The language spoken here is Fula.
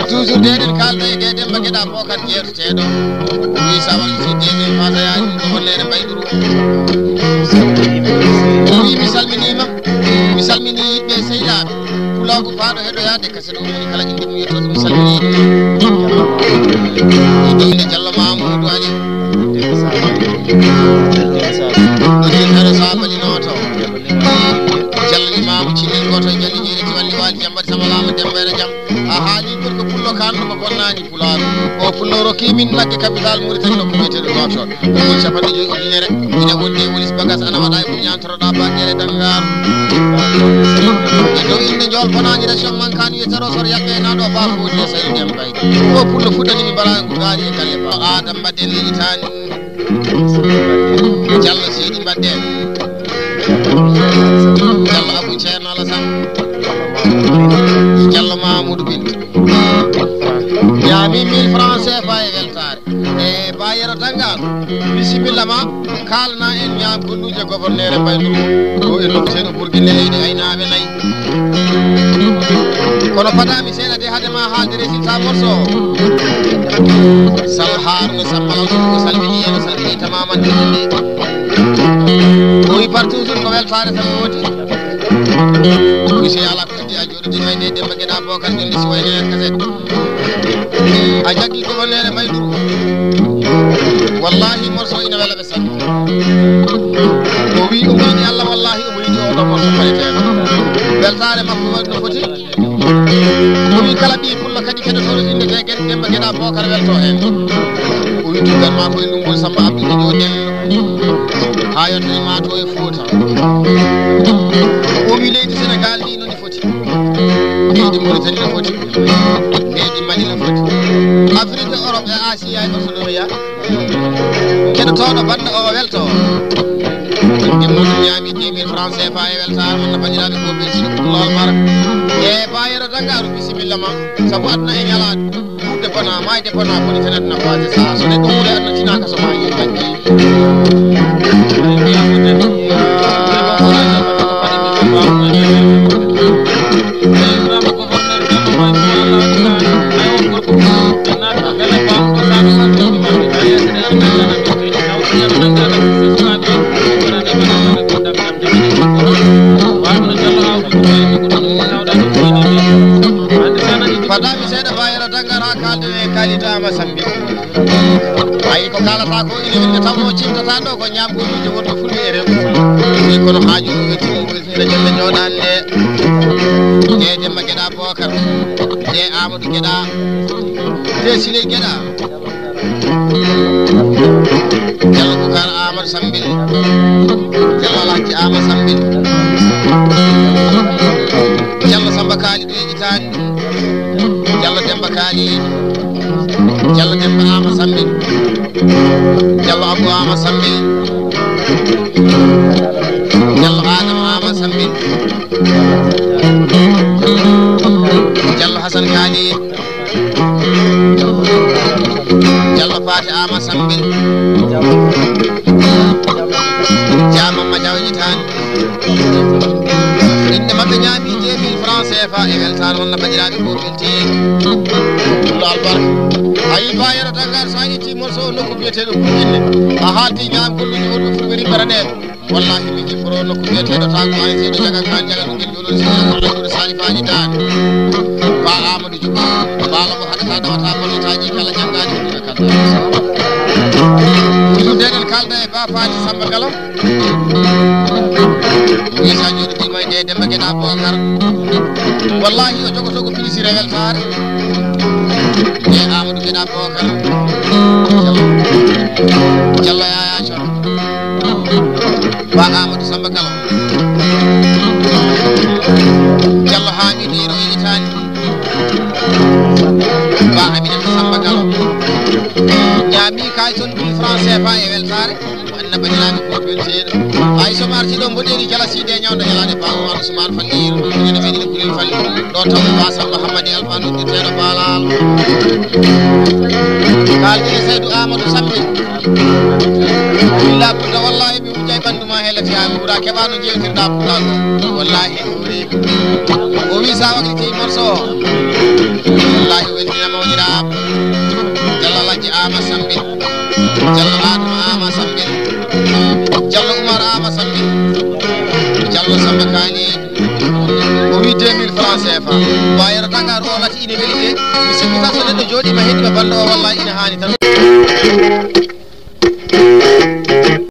toujours deden kalda e deden mageda bokar jertedo wi sawal ci deden fata yaani ko wollere bayduru wi mi salmini be seylabe kulago faado hedo yaade kasedo woni kala inde mu yetto mi salmini inde jallo mamadou ali inde sabali noto jallo imam ci ni goto jalli jere ci walli wal jambati sama lama dembere jam a haali gorko pullo kanno ko bonnani pulaaro o pullo roki min nagge capital Mauritanie no ko wiyete goto ko chapande joyi ujunere ina wonde wolis bagas ana wada e nyantoroda bangere dangar do inde jol bonani région mankani yetaro sor yabbe na do ba ko de sey dem bay ko pullo fudani mi bala ko gaari e galle ba adam badden litani jallo sidi badden jallo abou cerno alasan jallo mamoudou bint yami 1000 francs CFA e weltare e bayero dangal bisimilla ma kalna en nyam golluje gouverneur baydou o e lokteno burgine leydi aynabe nay kono fatami seeda de hadema haalde résultat morso sal harno sambalal ko salmini en salmini tamaman de o partout ko weltare tan wodi monsieur ala ko di ajodo di wayne de magena bokar jondi si wayne kaset a jaggi ko wonere baydou wallahi morso ina wala be sanni o wi o wini Allah wallahi o wini o do morso falete weltare makko wadno foti o wi kala bi fulla kadi kedo to inde de gen demba geda bokar welto hen o wi tugal ma ko ndum samba abdou jo del ha yotte ma to e fota o wi leydi Sénégal ni non foti leydi Mauritanie no foti leydi Mali no foti Afrique Europe e Asia e Australia kedo to banda o welto dimmo nyami 1000 francs CFA e weltar man bandirabe ko be ci lol mar e bayero dangaru bismillah ma sabu adna e nyalaat de bana may de bana ko internet na faade sa so ne dum le adna tinaka so may kanji fadami seeda bayra dangara kalde e kalita masambi ay ko kala ta ko ile winde tawno cimtata do ko nyam goluje wonto fulbe e rew ni kono haaju ko timo ko sira jelle nyodanne de demba geda bokar de amadou geda de sile geda jallo ko kala amad sambil jallo laki amad sambil jallo samba kali de jitani jallo demba kali jallo demba ama sambil jallo abou ama sambil jallo adam ama sambil jallo hasan kali jallo fati ama sambil jama majaw jitani inde maɓɓe ñaami 2000 francs CFA e weltare walla bandiraɓe ko belteɗo ɗo albarka ayi bayero Dakar sa itti morceau nokku biyeteɗo Ɓuuɓille a haalti ñaam golluji wonɓe fulɓeri mbaraneɓe wallahi min jiforo nokku biyeteɗo tago an seeɗo jaga kan jaga ɗum guel jolol siaɗo salifaji dane ba Amadou Diouf baalo mo haɗata dawata golletaji kala janggaji ɗum kadda ɗum deɗen kalda e ba Fati Samba Galam yesa joni ɗima e nde Demba Gueɗa Bocar wallahi o jogoto ko ministre weltare e Amadou Gueɗa Bocar Diallo Yaya Thioro ba Amadou Samba Galam Diallo Hamidou Iro e Italie ba Aminata Samba Galam ñaami kay ton 1000 francs CFA e weltare anna bandiraɓe ko belteɗo ay so marti ɗo mboɗeri jalaside e ñawda ñalade ba Oumar Ousmane Falliru ene meɗine kulel falli ɗo taw ba Samba Hamadi Alpha noddirteɗo balal kaldine Seydou Amadou Sambi billa budda wallahi mi wujjay ɓanduma hele fiyami ɓuura keɓa no jewtirɗa puɗal wallahi o wi sa wakliti morceau wallahi weltina mawɗiraɓe Diallo Lajji Ama Sambil Diallo Adama Ama Sambil Diallo Oumar Ama Sambil Diallo Samba Kani o wi 2000 francs CFA bayero Dakar o lati ine weeli de mi sikki tan so neɗɗo jooɗima heɗima balla o wallahi ine hani tan